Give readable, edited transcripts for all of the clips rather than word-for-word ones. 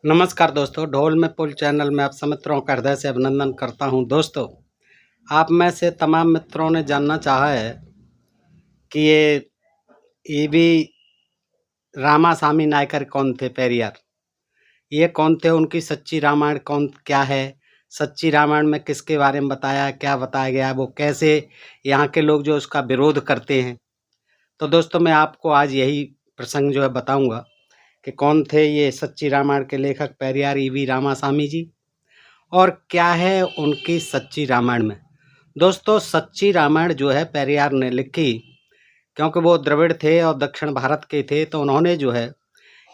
नमस्कार दोस्तों, ढोल में पुल चैनल में आप सब मित्रों का हृदय से अभिनंदन करता हूं। दोस्तों, आप में से तमाम मित्रों ने जानना चाहा है कि ये ईवी रामासामी नायकर कौन थे पेरियार। ये कौन थे, उनकी सच्ची रामायण क्या है, सच्ची रामायण में किसके बारे में बताया, क्या बताया गया, वो कैसे यहाँ के लोग जो उसका विरोध करते हैं। तो दोस्तों, मैं आपको आज यही प्रसंग जो है बताऊँगा कि कौन थे ये सच्ची रामायण के लेखक पेरियार ईवी रामासामी जी और क्या है उनकी सच्ची रामायण में। दोस्तों, सच्ची रामायण जो है पेरियार ने लिखी क्योंकि वो द्रविड़ थे और दक्षिण भारत के थे। तो उन्होंने जो है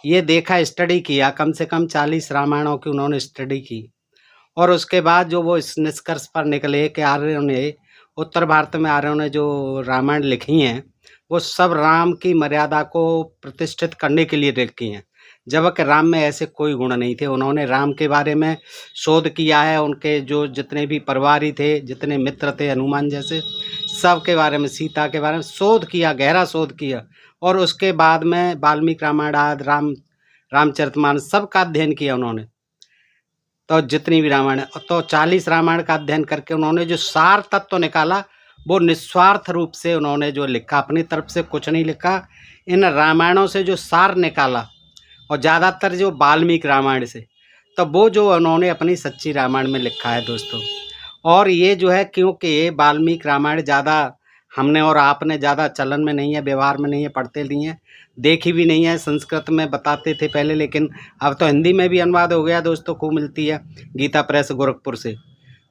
ये देखा, स्टडी किया, कम से कम 40 रामायणों की उन्होंने स्टडी की और उसके बाद जो वो इस निष्कर्ष पर निकले कि आर्यों ने, उत्तर भारत में आर्यों ने जो रामायण लिखी हैं वो सब राम की मर्यादा को प्रतिष्ठित करने के लिए लिखी हैं, जबकि राम में ऐसे कोई गुण नहीं थे। उन्होंने राम के बारे में शोध किया है, उनके जो जितने भी परिवारी थे, जितने मित्र थे, हनुमान जैसे, सब के बारे में, सीता के बारे में शोध किया, गहरा शोध किया और उसके बाद में वाल्मीकि रामायण आदि रामचरितमानस सब का अध्ययन किया उन्होंने। तो जितनी भी रामायण है, तो 40 रामायण का अध्ययन करके उन्होंने जो सार तत्व निकाला वो निस्वार्थ रूप से उन्होंने जो लिखा, अपनी तरफ से कुछ नहीं लिखा। इन रामायणों से जो सार निकाला और ज़्यादातर जो वाल्मीकि रामायण से, तो वो जो उन्होंने अपनी सच्ची रामायण में लिखा है दोस्तों। और ये जो है, क्योंकि वाल्मीकि रामायण ज़्यादा हमने और आपने ज़्यादा चलन में नहीं है, व्यवहार में नहीं है, पढ़ते नहीं है, देखी भी नहीं है। संस्कृत में बताते थे पहले, लेकिन अब तो हिंदी में भी अनुवाद हो गया दोस्तों, खूब मिलती है गीता प्रेस गोरखपुर से।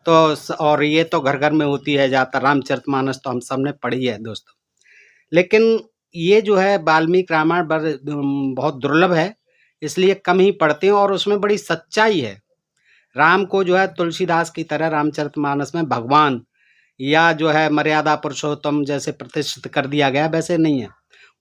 तो और ये तो घर घर में होती है ज़्यादातर। रामचरितमानस तो हम सब ने पढ़ी है दोस्तों, लेकिन ये जो है वाल्मीकि रामायण बहुत दुर्लभ है, इसलिए कम ही पढ़ते हैं और उसमें बड़ी सच्चाई है। राम को जो है तुलसीदास की तरह रामचरितमानस में भगवान या जो है मर्यादा पुरुषोत्तम जैसे प्रतिष्ठित कर दिया गया, वैसे नहीं है।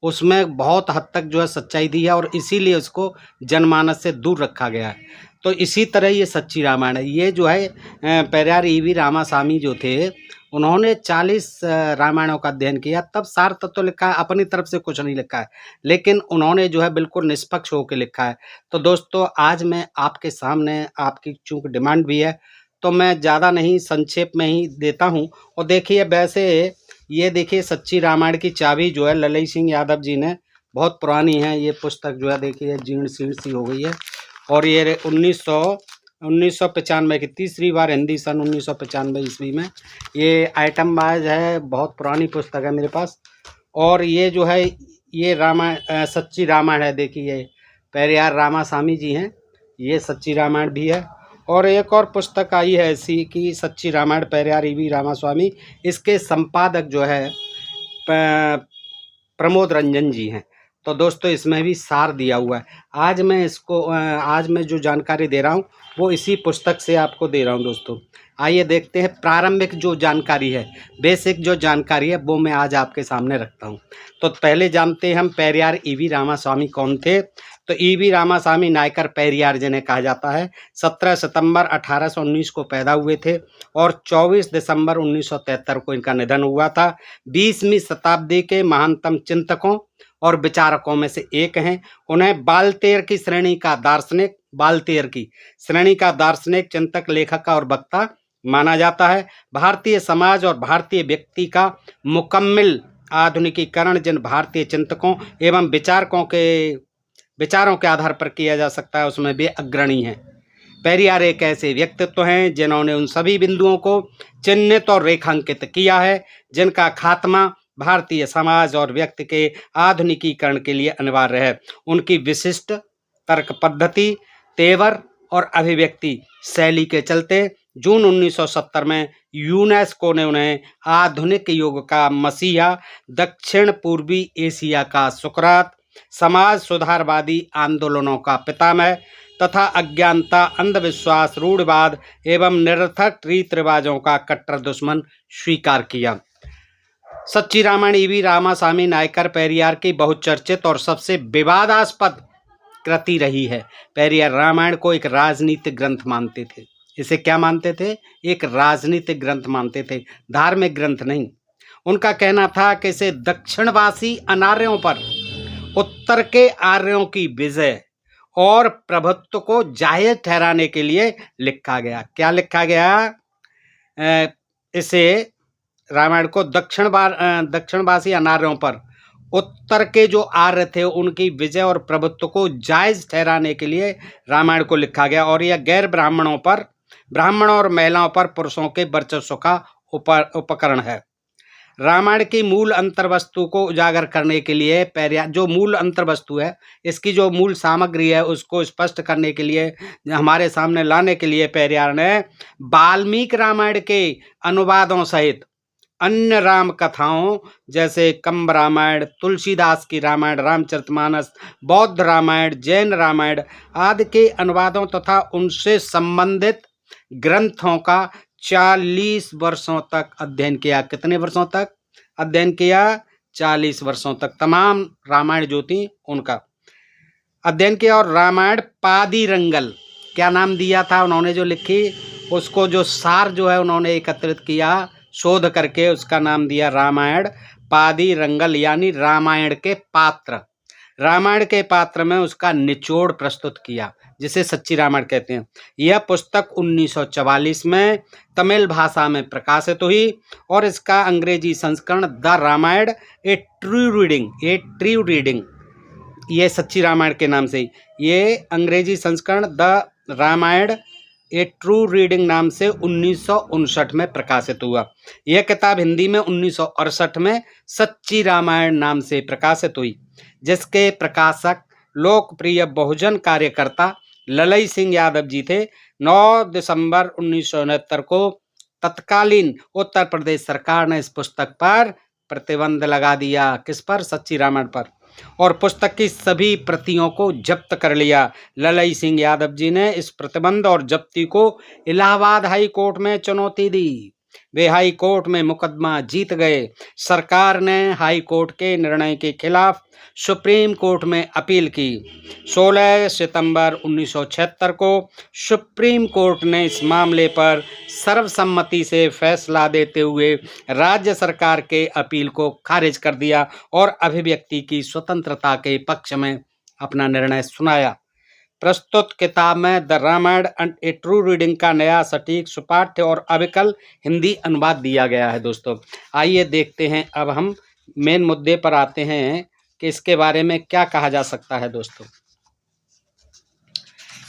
उसमें बहुत हद तक जो है सच्चाई दी है और इसीलिए उसको जनमानस से दूर रखा गया है। तो इसी तरह ये सच्ची रामायण है। ये जो है पेरियार ईवी रामासामी जो थे, उन्होंने 40 रामायणों का अध्ययन किया, तब सार तत्व लिखा है, अपनी तरफ से कुछ नहीं लिखा है, लेकिन उन्होंने जो है बिल्कुल निष्पक्ष होकर लिखा है। तो दोस्तों, आज मैं आपके सामने, आपकी चूँकि डिमांड भी है, तो मैं ज़्यादा नहीं, संक्षेप में ही देता हूँ। और देखिए, वैसे ये देखिए सच्ची रामायण की चाबी जो है ललई सिंह यादव जी ने, बहुत पुरानी है ये पुस्तक जो है, देखिए जीर्ण शीर्ण सी हो गई है और ये 1995 की तीसरी बार हिंदी, सन 1995 ईस्वी में ये आइटम वाइज है। बहुत पुरानी पुस्तक है मेरे पास। और ये जो है ये रामायण सच्ची रामायण है। देखिए पेरियार रामासामी जी हैं, ये सच्ची रामायण भी है। और एक और पुस्तक आई है ऐसी कि सच्ची रामायण पेरियार ईवी रामास्वामी, इसके संपादक जो है प्रमोद रंजन जी हैं। तो दोस्तों, इसमें भी सार दिया हुआ है। आज मैं जो जानकारी दे रहा हूँ वो इसी पुस्तक से आपको दे रहा हूँ दोस्तों। आइए देखते हैं, प्रारंभिक जो जानकारी है, बेसिक जो जानकारी है, वो मैं आज आपके सामने रखता हूँ। तो पहले जानते हैं हम पेरियार ईवी रामास्वामी कौन थे। तो ईवी रामास्वामी नायकर पेरियार जिन्हें कहा जाता है, 17 सितंबर 1819 को पैदा हुए थे और 24 दिसंबर 1973 को इनका निधन हुआ था। 20वीं शताब्दी के महानतम चिंतकों और विचारकों में से एक हैं। उन्हें बाल्तेर की श्रेणी का दार्शनिक, चिंतक, लेखक और वक्ता माना जाता है। भारतीय समाज और भारतीय व्यक्ति का मुकम्मिल आधुनिकीकरण जिन भारतीय चिंतकों एवं विचारों के आधार पर किया जा सकता है, उसमें वे अग्रणी हैं। पेरियार एक ऐसे व्यक्तित्व हैं जिन्होंने उन सभी बिंदुओं को चिन्हित और रेखांकित किया है जिनका खात्मा भारतीय समाज और व्यक्ति के आधुनिकीकरण के लिए अनिवार्य है। उनकी विशिष्ट तर्क पद्धति, तेवर और अभिव्यक्ति शैली के चलते जून 1970 में यूनेस्को ने उन्हें आधुनिक युग का मसीहा, दक्षिण पूर्वी एशिया का सुकरात, समाज सुधारवादी आंदोलनों का पितामह तथा अज्ञानता, अंधविश्वास, रूढ़वाद एवं निरर्थक रीति रिवाजों का कट्टर दुश्मन स्वीकार किया। सच्ची रामायण ईवी रामास्वामी नायकर पेरियार की बहुचर्चित और सबसे विवादास्पद कृति रही है। पेरियार रामायण को एक राजनीतिक ग्रंथ मानते थे। इसे क्या मानते थे? एक राजनीतिक ग्रंथ मानते थे, धार्मिक ग्रंथ नहीं। उनका कहना था कि इसे दक्षिणवासी अनार्यों पर उत्तर के आर्यों की विजय और प्रभुत्व को जायज ठहराने के लिए लिखा गया। क्या लिखा गया? इसे रामायण को दक्षिणवासी अनार्यों पर उत्तर के जो आर्य थे उनकी विजय और प्रभुत्व को जायज ठहराने के लिए रामायण को लिखा गया। और यह गैर ब्राह्मणों पर, ब्राह्मणों और महिलाओं पर पुरुषों के वर्चस्व का उपकरण है। रामायण की मूल अंतर्वस्तु को उजागर करने के लिए पेरियार, जो मूल अंतर्वस्तु है, इसकी जो मूल सामग्री है उसको स्पष्ट करने के लिए, हमारे सामने लाने के लिए पेरियार ने वाल्मीकि रामायण के अनुवादों सहित अन्य राम कथाओं जैसे कंब रामायण, तुलसीदास की रामायण, रामचरितमानस, बौद्ध रामायण, जैन रामायण आदि के अनुवादों तथा उनसे संबंधित ग्रंथों का 40 वर्षों तक अध्ययन किया। कितने वर्षों तक अध्ययन किया? 40 वर्षों तक तमाम रामायण जो थी उनका अध्ययन किया। और रामायण पादीरंगल, क्या नाम दिया था उन्होंने जो लिखी, उसको जो सार जो है उन्होंने एकत्रित किया शोध करके, उसका नाम दिया रामायण पादीरंगल, यानी रामायण के पात्र। रामायण के पात्र में उसका निचोड़ प्रस्तुत किया, जिसे सच्ची रामायण कहते हैं। यह पुस्तक 1944 में तमिल भाषा में प्रकाशित हुई और इसका अंग्रेजी संस्करण the Ramayana a true reading, ये सच्ची रामायण के नाम से, ये अंग्रेजी संस्करण the Ramayana a true reading नाम से 1959 में प्रकाशित हुआ। यह किताब हिंदी में 1968 में सच्ची रामायण नाम से प्रकाशित हुई, जिसके प्रकाशक लोकप्रिय बहुजन कार्यकर्ता ललई सिंह यादव जी थे। 9 दिसंबर 1969 को तत्कालीन उत्तर प्रदेश सरकार ने इस पुस्तक पर प्रतिबंध लगा दिया। किस पर? सच्ची रामायण पर। और पुस्तक की सभी प्रतियों को जब्त कर लिया। ललई सिंह यादव जी ने इस प्रतिबंध और जब्ती को इलाहाबाद हाई कोर्ट में चुनौती दी। वे हाई कोर्ट में मुकदमा जीत गए। सरकार ने हाई कोर्ट के निर्णय के खिलाफ सुप्रीम कोर्ट में अपील की। 16 सितंबर 1976 को सुप्रीम कोर्ट ने इस मामले पर सर्वसम्मति से फैसला देते हुए राज्य सरकार के अपील को खारिज कर दिया और अभिव्यक्ति की स्वतंत्रता के पक्ष में अपना निर्णय सुनाया। प्रस्तुत किताब में the Ramayana and a true reading का नया, सटीक, सुपाठ्य और अविकल हिंदी अनुवाद दिया गया है। दोस्तों आइए देखते हैं, अब हम मेन मुद्दे पर आते हैं कि इसके बारे में क्या कहा जा सकता है। दोस्तों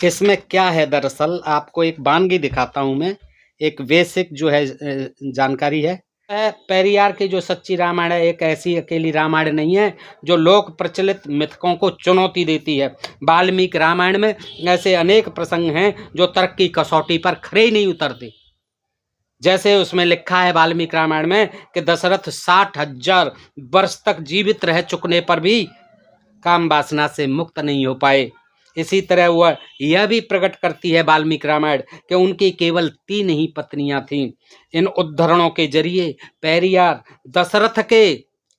इसमें क्या है, दरअसल आपको एक वानगी दिखाता हूं मैं, एक बेसिक जो है जानकारी है। पेरियार की जो सच्ची रामायण है एक ऐसी अकेली रामायण नहीं है जो लोक प्रचलित मिथकों को चुनौती देती है। वाल्मीकि रामायण में ऐसे अनेक प्रसंग हैं जो तर्क की कसौटी पर खरे ही नहीं उतरते। जैसे उसमें लिखा है वाल्मीकि रामायण में कि दशरथ 60,000 वर्ष तक जीवित रह चुकने पर भी काम वासना से मुक्त नहीं हो पाए। इसी तरह वह यह भी प्रकट करती है वाल्मीकि रामायण कि उनकी केवल 3 ही पत्नियां थीं। इन उद्धरणों के जरिए पेरियार दशरथ के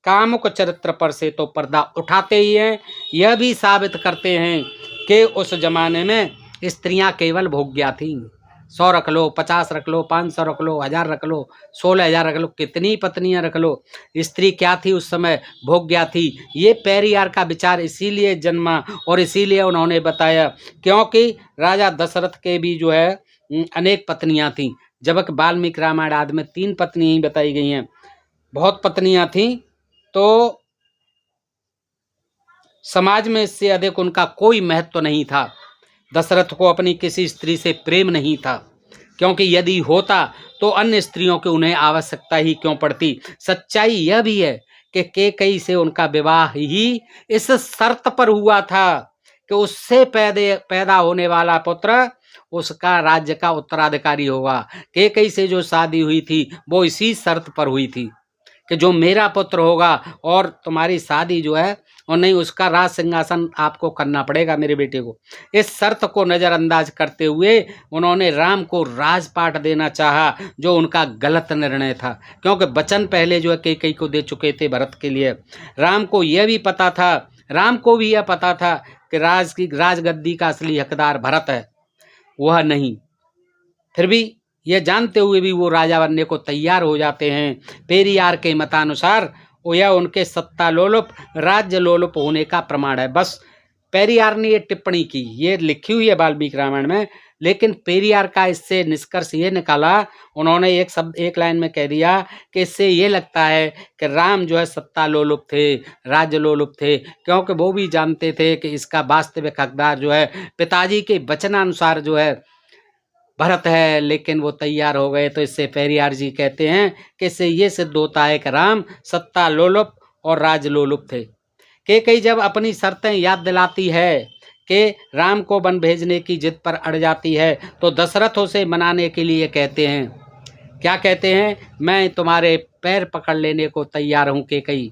कामुक चरित्र पर से तो पर्दा उठाते ही हैं, यह भी साबित करते हैं कि उस जमाने में स्त्रियां केवल भोग्या थीं। 100 रख लो, 50 रख लो, 500 रख लो, 1000 रख लो, 16,000 रख लो, कितनी पत्नियां रख लो, स्त्री क्या थी उस समय? भोग्या थी। ये पेरियार का विचार इसीलिए जन्मा और इसीलिए उन्होंने बताया क्योंकि राजा दशरथ के भी जो है अनेक पत्नियां थीं, जबकि वाल्मीकि रामायण आदि में 3 पत्नी ही बताई गई हैं। बहुत पत्नियां थीं तो समाज में इससे अधिक उनका कोई महत्व नहीं था। दशरथ को अपनी किसी स्त्री से प्रेम नहीं था, क्योंकि यदि होता तो अन्य स्त्रियों की उन्हें आवश्यकता ही क्यों पड़ती। सच्चाई यह भी है कि कैकेयी से उनका विवाह ही इस शर्त पर हुआ था कि उससे पैदा होने वाला पुत्र उसका राज्य का उत्तराधिकारी होगा। कैकेयी से जो शादी हुई थी वो इसी शर्त पर हुई थी कि जो मेरा पुत्र होगा और तुम्हारी शादी जो है और नहीं, उसका राज सिंहासन आपको करना पड़ेगा मेरे बेटे को। इस शर्त को नज़रअंदाज करते हुए उन्होंने राम को राजपाट देना चाहा, जो उनका गलत निर्णय था, क्योंकि वचन पहले जो है कैकेयी को दे चुके थे भरत के लिए। राम को भी यह पता था कि राजगद्दी का असली हकदार भरत है, वह नहीं। फिर भी यह जानते हुए भी वो राजा बनने को तैयार हो जाते हैं। पेरियार के मतानुसार यह उनके सत्ता लोलुप, राज्य लोलुप होने का प्रमाण है। बस पेरियार ने ये टिप्पणी की, ये लिखी हुई है वाल्मीकि रामायण में, लेकिन पेरियार का इससे निष्कर्ष ये निकाला, उन्होंने एक शब्द एक लाइन में कह दिया कि इससे ये लगता है कि राम जो है सत्ता लोलुप थे, राज्य लोलुप थे, क्योंकि वो भी जानते थे कि इसका वास्तविक हकदार जो है पिताजी के वचनानुसार जो है भरत है, लेकिन वो तैयार हो गए। तो इससे पेरियार जी कहते हैं कि इससे ये सिद्ध होता है कि राम सत्ता लोलुप और राज लोलुप थे। कैकेयी जब अपनी शर्तें याद दिलाती है कि राम को वन भेजने की जिद पर अड़ जाती है, तो दशरथ उसे मनाने के लिए कहते हैं, क्या कहते हैं, मैं तुम्हारे पैर पकड़ लेने को तैयार हूँ कैकेयी,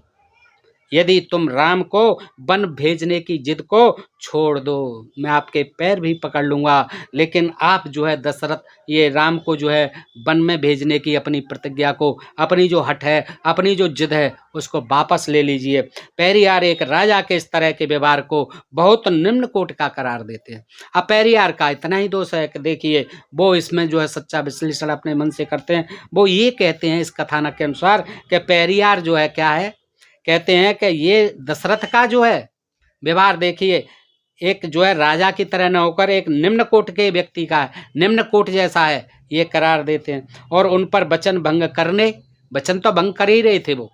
यदि तुम राम को वन भेजने की जिद को छोड़ दो, मैं आपके पैर भी पकड़ लूँगा, लेकिन आप जो है दशरथ ये राम को जो है वन में भेजने की अपनी प्रतिज्ञा को, अपनी जो हठ है, अपनी जो जिद है, उसको वापस ले लीजिए। पेरियार एक राजा के इस तरह के व्यवहार को बहुत निम्न कोटि का करार देते हैं। अब पेरियार का इतना ही दोष है कि देखिए वो इसमें जो है सच्चा विश्लेषण अपने मन से करते हैं। वो ये कहते हैं इस कथानक के अनुसार कि पेरियार जो है क्या है, कहते हैं कि ये दशरथ का जो है व्यवहार देखिए एक जो है राजा की तरह न होकर एक निम्न कोट के व्यक्ति का है, निम्न कोट जैसा है, ये करार देते हैं। और उन पर वचन भंग करने, वचन तो भंग कर ही रहे थे वो,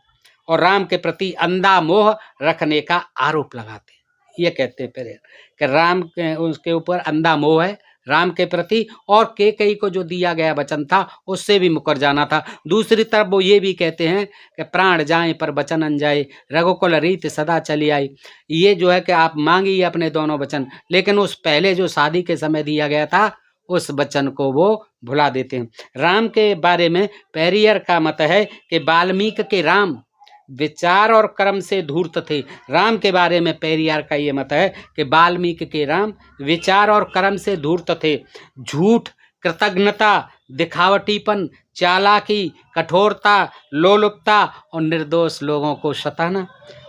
और राम के प्रति अंधा मोह रखने का आरोप लगाते हैं। ये कहते हैं फिर कि राम के उसके ऊपर अंधा मोह है राम के प्रति, और कैकेयी को जो दिया गया वचन था उससे भी मुकर जाना था। दूसरी तरफ वो ये भी कहते हैं कि प्राण जाए पर वचन अनजाए, रघुकुल रीत सदा चली आई। ये जो है कि आप मांगिए अपने दोनों वचन, लेकिन उस पहले जो शादी के समय दिया गया था उस वचन को वो भुला देते हैं। राम के बारे में पेरियर का मत है कि वाल्मीकि के राम विचार और कर्म से धूर्त थे। राम के बारे में पेरियार का ये मत है कि वाल्मीकि के राम विचार और कर्म से धूर्त थे। झूठ, कृतज्ञता, दिखावटीपन, चालाकी, कठोरता, लोलुपता और निर्दोष लोगों को सताना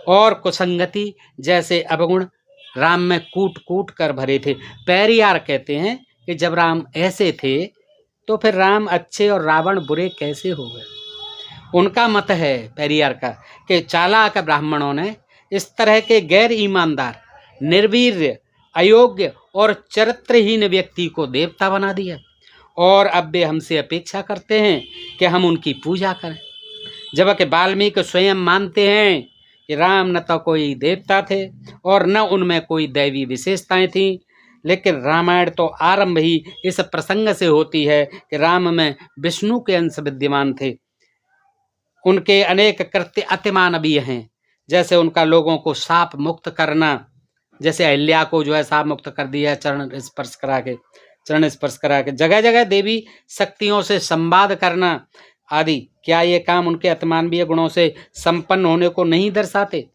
और कुसंगति जैसे अवगुण राम में कूट कूट कर भरे थे। पेरियार कहते हैं कि जब राम ऐसे थे तो फिर राम अच्छे और रावण बुरे कैसे हो गए। उनका मत है पेरियार का कि चालाक ब्राह्मणों ने इस तरह के गैर ईमानदार, निर्वीर्य, अयोग्य और चरित्रहीन व्यक्ति को देवता बना दिया, और अब वे हमसे अपेक्षा करते हैं कि हम उनकी पूजा करें, जबकि वाल्मीकि स्वयं मानते हैं कि राम न तो कोई देवता थे और न उनमें कोई दैवी विशेषताएं थीं। लेकिन रामायण तो आरंभ ही इस प्रसंग से होती है कि राम में विष्णु के अंश विद्यमान थे। उनके अनेक कृत्य अतिमानवीय हैं, जैसे उनका लोगों को शाप मुक्त करना, जैसे अहिल्या को जो है शाप मुक्त कर दिया चरण स्पर्श करा के, जगह जगह देवी शक्तियों से संवाद करना आदि। क्या ये काम उनके अतिमानवीय गुणों से संपन्न होने को नहीं दर्शाते?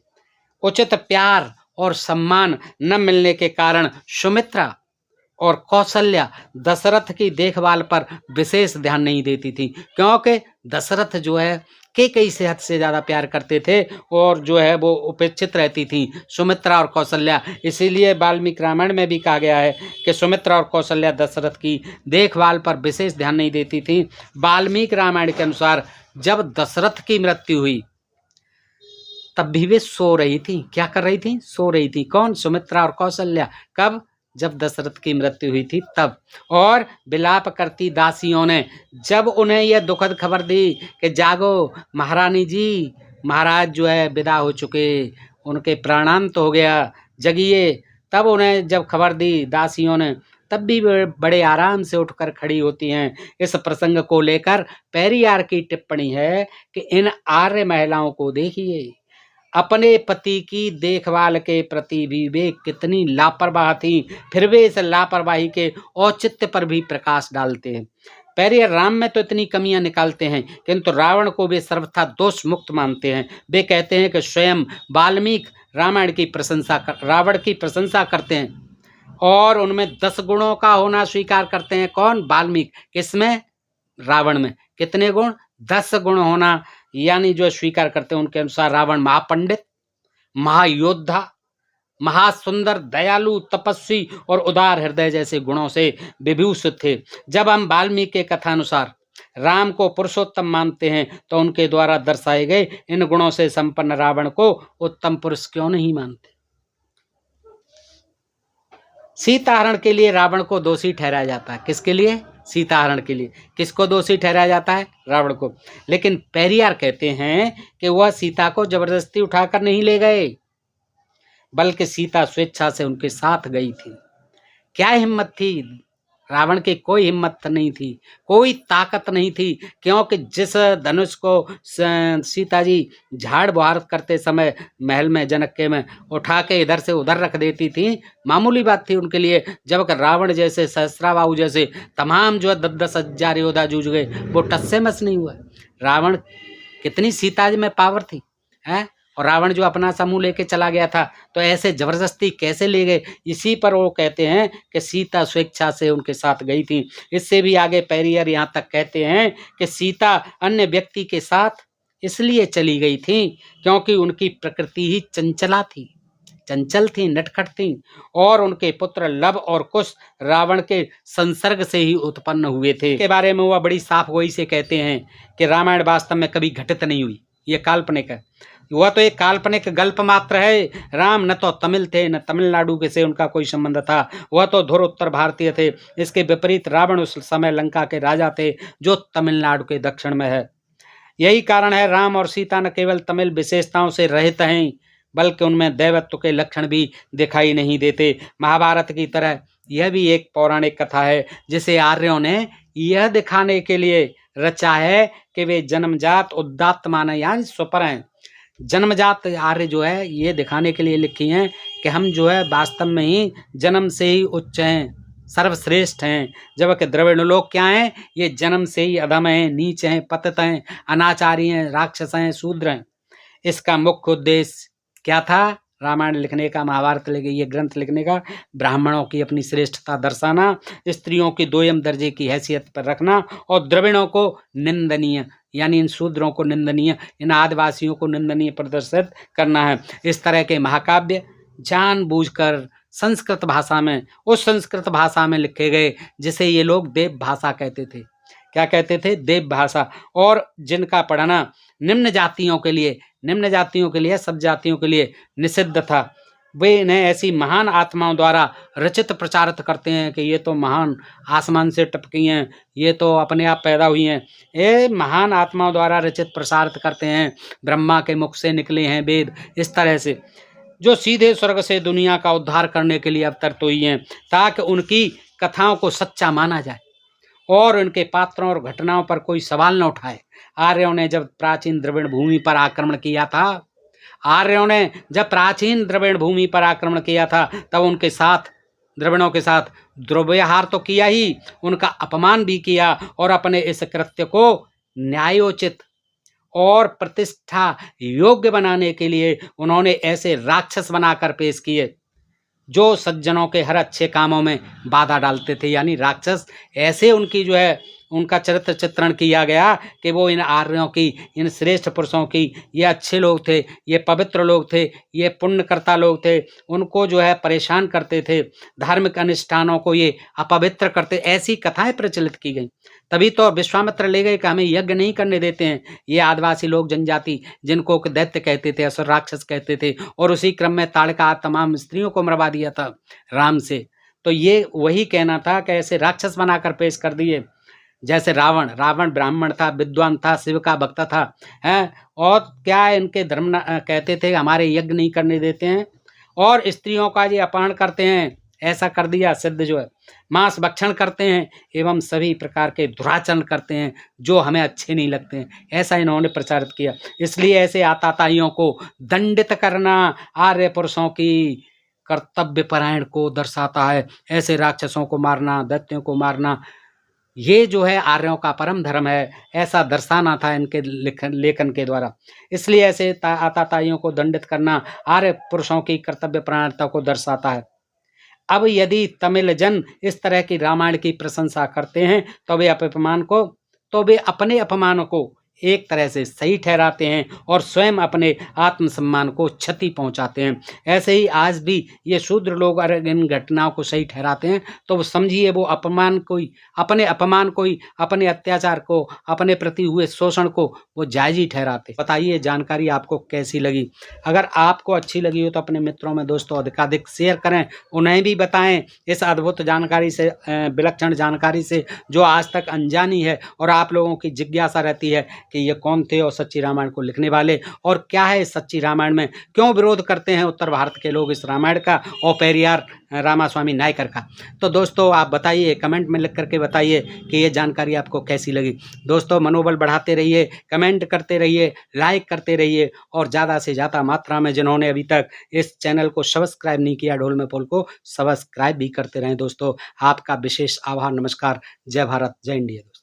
उचित प्यार और सम्मान न मिलने के कारण सुमित्रा और कौशल्या दशरथ की देखभाल पर विशेष ध्यान नहीं देती थी, क्योंकि दशरथ जो है कैकेयी से हद से ज़्यादा प्यार करते थे और जो है वो उपेक्षित रहती थी सुमित्रा और कौशल्या। इसीलिए वाल्मीकि रामायण में भी कहा गया है कि सुमित्रा और कौशल्या दशरथ की देखभाल पर विशेष ध्यान नहीं देती थी। वाल्मीकि रामायण के अनुसार जब दशरथ की मृत्यु हुई तब भी वे सो रही थी। क्या कर रही थी? सो रही थी। कौन? सुमित्रा और कौशल्या। कब? जब दशरथ की मृत्यु हुई थी तब। और विलाप करती दासियों ने जब उन्हें यह दुखद खबर दी कि जागो महारानी जी, महाराज जो है विदा हो चुके, उनके प्राणांत हो गया, जगिए, तब उन्हें जब खबर दी दासियों ने, तब भी वे बड़े आराम से उठकर खड़ी होती हैं। इस प्रसंग को लेकर पेरियार की टिप्पणी है कि इन आर्य महिलाओं को देखिए, अपने पति की देखभाल के प्रति भी वे कितनी लापरवाह थीं, फिर वे इस लापरवाही के औचित्य पर भी प्रकाश डालते हैं। पेरियार राम में तो इतनी कमियां निकालते हैं, किंतु रावण को वे सर्वथा दोष मुक्त मानते हैं। वे कहते हैं कि स्वयं वाल्मीकि रावण की प्रशंसा करते हैं और उनमें 10 गुणों का होना स्वीकार करते हैं। कौन? वाल्मीकि। किसमें? रावण में। कितने गुण? 10 गुण होना यानी जो स्वीकार करते हैं। उनके अनुसार रावण महापंडित, महायोद्धा, महासुंदर, दयालु, तपस्वी और उदार हृदय जैसे गुणों से विभूषित थे। जब हम वाल्मीकि के कथानुसार राम को पुरुषोत्तम मानते हैं तो उनके द्वारा दर्शाए गए इन गुणों से संपन्न रावण को उत्तम पुरुष क्यों नहीं मानते? सीताहरण के लिए रावण को दोषी ठहराया जाता है। किसके लिए? सीताहरण के लिए। किसको दोषी ठहराया जाता है? रावण को। लेकिन पेरियार कहते हैं कि वह सीता को जबरदस्ती उठाकर नहीं ले गए, बल्कि सीता स्वेच्छा से उनके साथ गई थी। क्या हिम्मत थी! रावण की कोई हिम्मत नहीं थी, कोई ताकत नहीं थी, क्योंकि जिस धनुष को सीता जी झाड़ बुहार करते समय महल में जनक के में उठा के इधर से उधर रख देती थी, मामूली बात थी उनके लिए। जब रावण जैसे सहस्राबाहु जैसे तमाम जो 10,000 योद्धा जूझ गए, वो टस से मस नहीं हुआ। रावण कितनी सीता जी में पावर थी है, और रावण जो अपना समूह लेके चला गया था, तो ऐसे जबरदस्ती कैसे ले गए? इसी पर वो कहते हैं कि सीता स्वेच्छा से उनके साथ गई थी। इससे भी आगे पेरियर यहाँ तक कहते हैं कि सीता अन्य व्यक्ति के साथ इसलिए चली गई थी क्योंकि उनकी प्रकृति ही चंचला थी, चंचल थी, नटखट थी, और उनके पुत्र लव और कुश रावण के संसर्ग से ही उत्पन्न हुए थे। के बारे में वह बड़ी साफ गोई से कहते हैं कि रामायण वास्तव में कभी घटित नहीं हुई, ये काल्पनिक है। वह तो एक काल्पनिक गल्प मात्र है। राम न तो तमिल थे, न तमिलनाडु के से उनका कोई संबंध था। वह तो धुर उत्तर भारतीय थे। इसके विपरीत रावण उस समय लंका के राजा थे, जो तमिलनाडु के दक्षिण में है। यही कारण है राम और सीता न केवल तमिल विशेषताओं से रहित हैं, बल्कि उनमें दैवत्व के लक्षण भी दिखाई नहीं देते। महाभारत की तरह यह भी एक पौराणिक कथा है, जिसे आर्यों ने यह दिखाने के लिए रचा है कि वे जन्मजात उदात्त माने यानी सुपर हैं। जन्मजात आर्य जो है ये दिखाने के लिए लिखी हैं कि हम जो है वास्तव में ही जन्म से ही उच्च हैं, सर्वश्रेष्ठ हैं, जबकि द्रविड़ लोग क्या हैं? ये जन्म से ही अधम हैं, नीच हैं, पतित हैं, अनाचारी हैं, राक्षस हैं, शूद्र हैं। इसका मुख्य उद्देश्य क्या था रामायण लिखने का, महाभारत लिखे ये ग्रंथ लिखने का? ब्राह्मणों की अपनी श्रेष्ठता दर्शाना, स्त्रियों की दोयम दर्जे की हैसियत पर रखना, और द्रविड़ों को निंदनीय यानी इन शूद्रों को निंदनीय, इन आदिवासियों को निंदनीय प्रदर्शित करना है। इस तरह के महाकाव्य जानबूझकर संस्कृत भाषा में, उस संस्कृत भाषा में लिखे गए जिसे ये लोग देव भाषा कहते थे। क्या कहते थे? देव भाषा। और जिनका पढ़ना निम्न जातियों के लिए, सब जातियों के लिए निषिद्ध था। वे इन्हें ऐसी महान आत्माओं द्वारा रचित प्रचारित करते हैं कि ये तो महान आसमान से टपकी हैं, ये तो अपने आप पैदा हुई हैं। ये महान आत्माओं द्वारा रचित प्रसारित करते हैं, ब्रह्मा के मुख से निकले हैं वेद, इस तरह से, जो सीधे स्वर्ग से दुनिया का उद्धार करने के लिए अवतरित हुई हैं, ताकि उनकी कथाओं को सच्चा माना जाए और उनके पात्रों और घटनाओं पर कोई सवाल न उठाए। आर्यों ने जब प्राचीन द्रविड़ भूमि पर आक्रमण किया था, तब उनके साथ, द्रविड़ों के साथ दुर्व्यवहार तो किया ही, उनका अपमान भी किया, और अपने इस कृत्य को न्यायोचित और प्रतिष्ठा योग्य बनाने के लिए उन्होंने ऐसे राक्षस बनाकर पेश किए जो सज्जनों के हर अच्छे कामों में बाधा डालते थे। यानी राक्षस ऐसे उनकी जो है उनका चरित्र चित्रण किया गया कि वो इन आर्यों की, इन श्रेष्ठ पुरुषों की, ये अच्छे लोग थे, ये पवित्र लोग थे, ये पुण्यकर्ता लोग थे, उनको जो है परेशान करते थे, धार्मिक अनुष्ठानों को ये अपवित्र करते, ऐसी कथाएं प्रचलित की गई। तभी तो विश्वामित्र ले गए कि हमें यज्ञ नहीं करने देते हैं ये आदिवासी लोग, जनजाति, जिनको दैत्य कहते थे, असुर राक्षस कहते थे, और उसी क्रम में ताड़का तमाम स्त्रियों को मरवा दिया था राम से। तो ये वही कहना था कि ऐसे राक्षस बनाकर पेश कर दिए। जैसे रावण ब्राह्मण था, विद्वान था, शिव का भक्त था, हैं, और क्या इनके धर्म कहते थे हमारे यज्ञ नहीं करने देते हैं, और स्त्रियों का ये अपहरण करते हैं, ऐसा कर दिया सिद्ध जो है, मांस भक्षण करते हैं, एवं सभी प्रकार के दुराचरण करते हैं जो हमें अच्छे नहीं लगते हैं, ऐसा इन्होंने प्रचारित किया। इसलिए ऐसे आताताइयों को दंडित करना आर्य पुरुषों की कर्तव्य परायण को दर्शाता है। ऐसे राक्षसों को मारना, दैत्यों को मारना, ये जो है आर्यों का परम धर्म है, ऐसा दर्शाना था इनके लेखन के द्वारा। इसलिए ऐसे आताताइयों को दंडित करना आर्य पुरुषों की कर्तव्य परायणता को दर्शाता है। अब यदि तमिल जन इस तरह की रामायण की प्रशंसा करते हैं तो वे अपने अपमान को एक तरह से सही ठहराते हैं और स्वयं अपने आत्मसम्मान को क्षति पहुंचाते हैं। ऐसे ही आज भी ये शूद्र लोग अगर इन घटनाओं को सही ठहराते हैं तो वो समझिए वो अपमान को ही, अपने अत्याचार को, अपने प्रति हुए शोषण को वो जायज़ ही ठहराते। बताइए जानकारी आपको कैसी लगी? अगर आपको अच्छी लगी हो तो अपने मित्रों में दोस्तों अधिकाधिक शेयर करें, उन्हें भी बताएं इस अद्भुत जानकारी से, विलक्षण जानकारी से जो आज तक अनजानी है और आप लोगों की जिज्ञासा रहती है कि ये कौन थे और सच्ची रामायण को लिखने वाले, और क्या है इस सच्ची रामायण में, क्यों विरोध करते हैं उत्तर भारत के लोग इस रामायण का और पेरियार रामास्वामी नायकर का। तो दोस्तों आप बताइए, कमेंट में लिख करके बताइए कि ये जानकारी आपको कैसी लगी। दोस्तों मनोबल बढ़ाते रहिए, कमेंट करते रहिए, लाइक करते रहिए और ज़्यादा से ज़्यादा मात्रा में जिन्होंने अभी तक इस चैनल को सब्सक्राइब नहीं किया ढोल में पोल को सब्सक्राइब भी करते रहें। दोस्तों आपका विशेष आभार, नमस्कार, जय भारत, जय इंडिया।